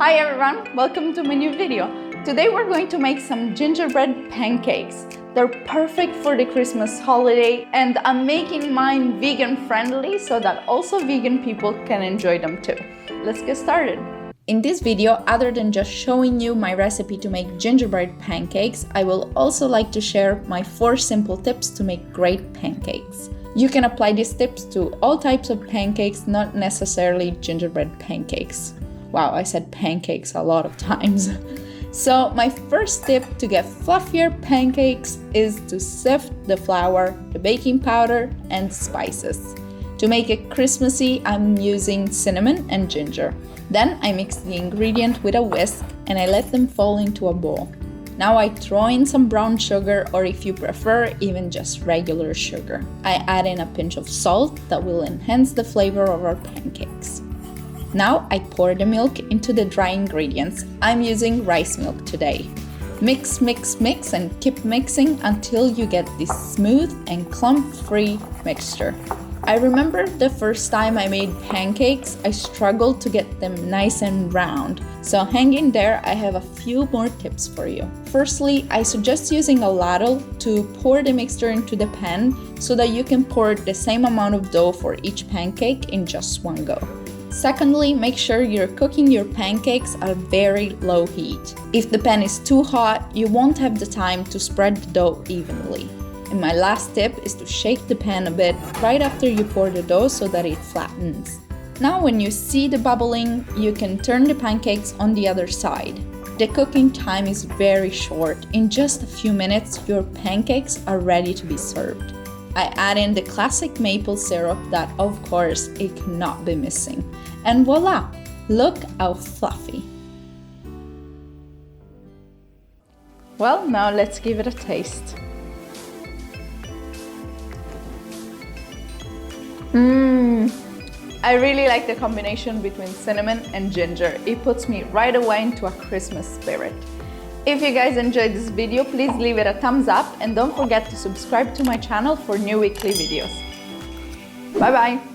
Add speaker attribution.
Speaker 1: Hi everyone, welcome to my new video. Today we're going to make some gingerbread pancakes. They're perfect for the Christmas holiday and I'm making mine vegan friendly so that also vegan people can enjoy them too. Let's get started. In this video, other than just showing you my recipe to make gingerbread pancakes, I will also like to share my 4 simple tips to make great pancakes. You can apply these tips to all types of pancakes, not necessarily gingerbread pancakes. Wow, I said pancakes a lot of times. So my first tip to get fluffier pancakes is to sift the flour, the baking powder, and spices. To make it Christmassy, I'm using cinnamon and ginger. Then I mix the ingredient with a whisk and I let them fall into a bowl. Now I throw in some brown sugar, or if you prefer, even just regular sugar. I add in a pinch of salt that will enhance the flavor of our pancakes. Now I pour the milk into the dry ingredients. I'm using rice milk today. Mix, mix, mix and keep mixing until you get this smooth and clump-free mixture. I remember the first time I made pancakes, I struggled to get them nice and round. So hang in there, I have a few more tips for you. Firstly, I suggest using a ladle to pour the mixture into the pan so that you can pour the same amount of dough for each pancake in just one go. Secondly, make sure you're cooking your pancakes at a very low heat. If the pan is too hot, you won't have the time to spread the dough evenly. And my last tip is to shake the pan a bit right after you pour the dough so that it flattens. Now when you see the bubbling, you can turn the pancakes on the other side. The cooking time is very short. In just a few minutes, your pancakes are ready to be served. I add in the classic maple syrup that, of course, it cannot be missing. And voila! Look how fluffy! Well, now let's give it a taste. I really like the combination between cinnamon and ginger. It puts me right away into a Christmas spirit. If you guys enjoyed this video, please leave it a thumbs up and don't forget to subscribe to my channel for new weekly videos. Bye bye!